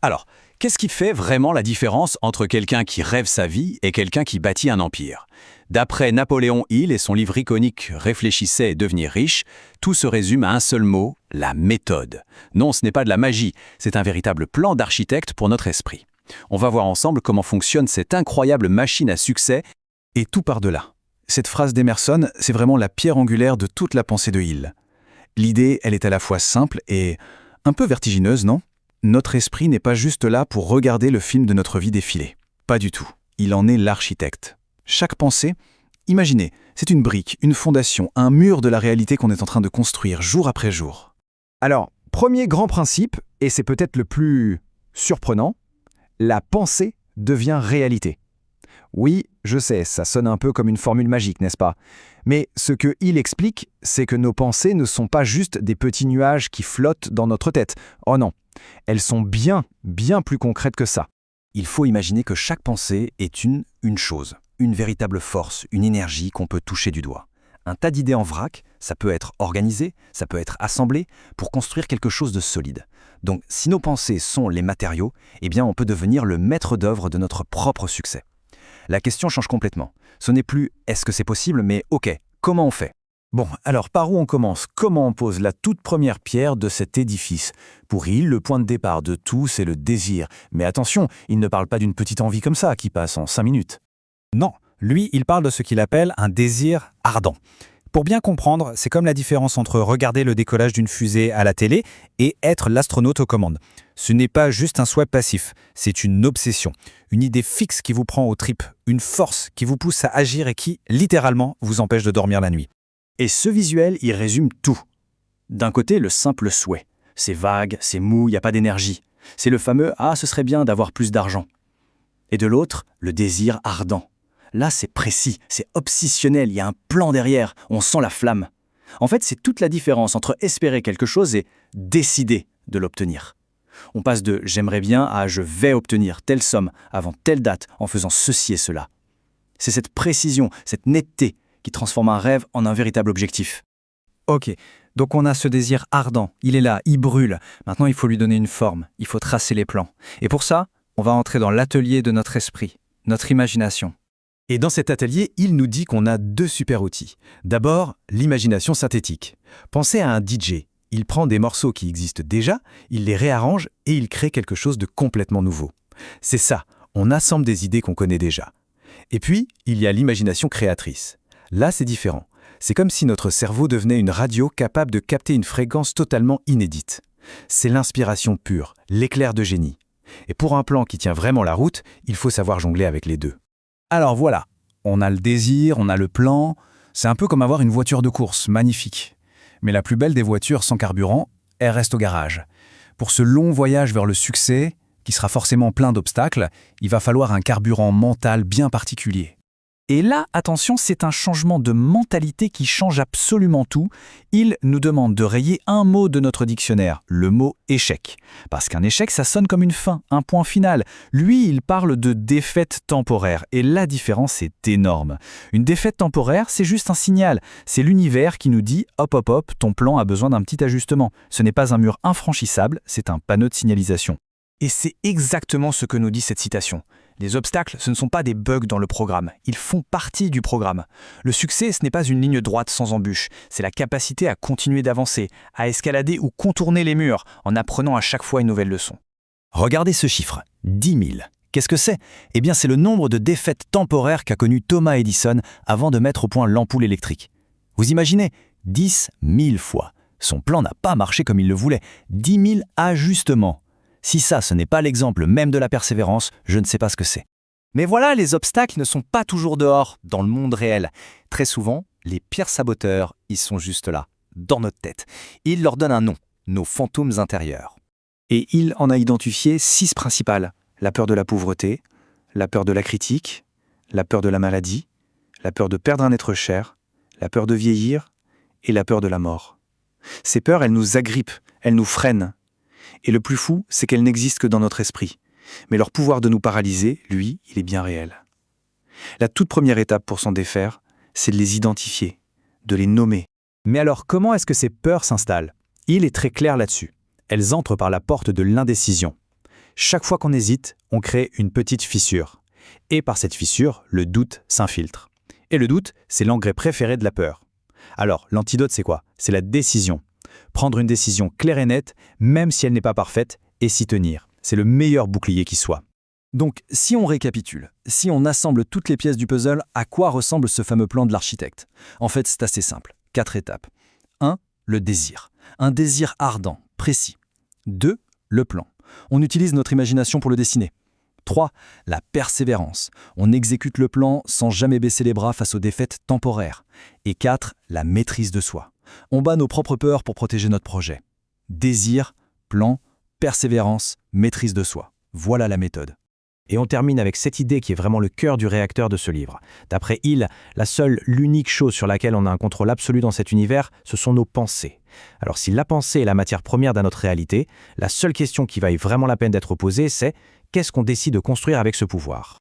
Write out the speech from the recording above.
Alors, qu'est-ce qui fait vraiment la différence entre quelqu'un qui rêve sa vie et quelqu'un qui bâtit un empire? D'après Napoléon Hill et son livre iconique Réfléchissez et devenir riche, tout se résume à un seul mot, la méthode. Non, ce n'est pas de la magie, c'est un véritable plan d'architecte pour notre esprit. On va voir ensemble comment fonctionne cette incroyable machine à succès et tout par-delà. Cette phrase d'Emerson, c'est vraiment la pierre angulaire de toute la pensée de Hill. L'idée, elle est à la fois simple et un peu vertigineuse, non? Notre esprit n'est pas juste là pour regarder le film de notre vie défiler. Pas du tout. Il en est l'architecte. Chaque pensée, imaginez, c'est une brique, une fondation, un mur de la réalité qu'on est en train de construire jour après jour. Alors, premier grand principe, et c'est peut-être le plus surprenant, la pensée devient réalité. Oui, je sais, ça sonne un peu comme une formule magique, n'est-ce pas? Mais ce que Hill explique, c'est que nos pensées ne sont pas juste des petits nuages qui flottent dans notre tête. Oh non, elles sont bien plus concrètes que ça. Il faut imaginer que chaque pensée est une chose, une véritable force, une énergie qu'on peut toucher du doigt. Un tas d'idées en vrac, ça peut être organisé, ça peut être assemblé pour construire quelque chose de solide. Donc si nos pensées sont les matériaux, eh bien on peut devenir le maître d'œuvre de notre propre succès. La question change complètement. Ce n'est plus « est-ce que c'est possible ?», mais « ok, comment on fait ?» Bon, alors par où on commence? Comment on pose la toute première pierre de cet édifice? Pour Hill, le point de départ de tout, c'est le désir. Mais attention, il ne parle pas d'une petite envie comme ça qui passe en 5 minutes. Non, lui, il parle de ce qu'il appelle un désir ardent. Pour bien comprendre, c'est comme la différence entre regarder le décollage d'une fusée à la télé et être l'astronaute aux commandes. Ce n'est pas juste un souhait passif, c'est une obsession, une idée fixe qui vous prend aux tripes, une force qui vous pousse à agir et qui, littéralement, vous empêche de dormir la nuit. Et ce visuel, il résume tout. D'un côté, le simple souhait. C'est vague, c'est mou, il n'y a pas d'énergie. C'est le fameux « ah, ce serait bien d'avoir plus d'argent ». Et de l'autre, le désir ardent. Là, c'est précis, c'est obsessionnel, il y a un plan derrière, on sent la flamme. En fait, c'est toute la différence entre espérer quelque chose et décider de l'obtenir. On passe de « j'aimerais bien » à « je vais obtenir telle somme avant telle date en faisant ceci et cela ». C'est cette précision, cette netteté qui transforme un rêve en un véritable objectif. Ok, donc on a ce désir ardent, il est là, il brûle. Maintenant, il faut lui donner une forme, il faut tracer les plans. Et pour ça, on va entrer dans l'atelier de notre esprit, notre imagination. Et dans cet atelier, il nous dit qu'on a 2 super outils. D'abord, l'imagination synthétique. Pensez à un DJ. Il prend des morceaux qui existent déjà, il les réarrange et il crée quelque chose de complètement nouveau. C'est ça, on assemble des idées qu'on connaît déjà. Et puis, il y a l'imagination créatrice. Là, c'est différent. C'est comme si notre cerveau devenait une radio capable de capter une fréquence totalement inédite. C'est l'inspiration pure, l'éclair de génie. Et pour un plan qui tient vraiment la route, il faut savoir jongler avec les deux. Alors voilà, on a le désir, on a le plan. C'est un peu comme avoir une voiture de course, magnifique. Mais la plus belle des voitures sans carburant, elle reste au garage. Pour ce long voyage vers le succès, qui sera forcément plein d'obstacles, il va falloir un carburant mental bien particulier. Et là, attention, c'est un changement de mentalité qui change absolument tout. Il nous demande de rayer un mot de notre dictionnaire, le mot échec. Parce qu'un échec, ça sonne comme une fin, un point final. Lui, il parle de défaite temporaire. Et la différence est énorme. Une défaite temporaire, c'est juste un signal. C'est l'univers qui nous dit « hop, hop, hop, ton plan a besoin d'un petit ajustement ». Ce n'est pas un mur infranchissable, c'est un panneau de signalisation. Et c'est exactement ce que nous dit cette citation. Les obstacles, ce ne sont pas des bugs dans le programme, ils font partie du programme. Le succès, ce n'est pas une ligne droite sans embûches, c'est la capacité à continuer d'avancer, à escalader ou contourner les murs, en apprenant à chaque fois une nouvelle leçon. Regardez ce chiffre, 10 000. Qu'est-ce que c'est? Eh bien, c'est le nombre de défaites temporaires qu'a connu Thomas Edison avant de mettre au point l'ampoule électrique. Vous imaginez? 10 000 fois. Son plan n'a pas marché comme il le voulait. 10 000 ajustements. Si ça, ce n'est pas l'exemple même de la persévérance, je ne sais pas ce que c'est. Mais voilà, les obstacles ne sont pas toujours dehors, dans le monde réel. Très souvent, les pires saboteurs, ils sont juste là, dans notre tête. Il leur donne un nom, nos fantômes intérieurs. Et il en a identifié 6 principales. La peur de la pauvreté, la peur de la critique, la peur de la maladie, la peur de perdre un être cher, la peur de vieillir et la peur de la mort. Ces peurs, elles nous agrippent, elles nous freinent. Et le plus fou, c'est qu'elles n'existent que dans notre esprit. Mais leur pouvoir de nous paralyser, lui, il est bien réel. La toute première étape pour s'en défaire, c'est de les identifier, de les nommer. Mais alors, comment est-ce que ces peurs s'installent? Il est très clair là-dessus. Elles entrent par la porte de l'indécision. Chaque fois qu'on hésite, on crée une petite fissure. Et par cette fissure, le doute s'infiltre. Et le doute, c'est l'engrais préféré de la peur. Alors, l'antidote, c'est quoi? C'est la décision. Prendre une décision claire et nette, même si elle n'est pas parfaite, et s'y tenir. C'est le meilleur bouclier qui soit. Donc, si on récapitule, si on assemble toutes les pièces du puzzle, à quoi ressemble ce fameux plan de l'architecte? En fait, c'est assez simple. 4 étapes. 1. Le désir. Un désir ardent, précis. 2. Le plan. On utilise notre imagination pour le dessiner. 3. La persévérance. On exécute le plan sans jamais baisser les bras face aux défaites temporaires. Et 4. La maîtrise de soi. On bat nos propres peurs pour protéger notre projet. Désir, plan, persévérance, maîtrise de soi. Voilà la méthode. Et on termine avec cette idée qui est vraiment le cœur du réacteur de ce livre. D'après Hill, l'unique chose sur laquelle on a un contrôle absolu dans cet univers, ce sont nos pensées. Alors si la pensée est la matière première de notre réalité, la seule question qui vaille vraiment la peine d'être posée, c'est qu'est-ce qu'on décide de construire avec ce pouvoir ?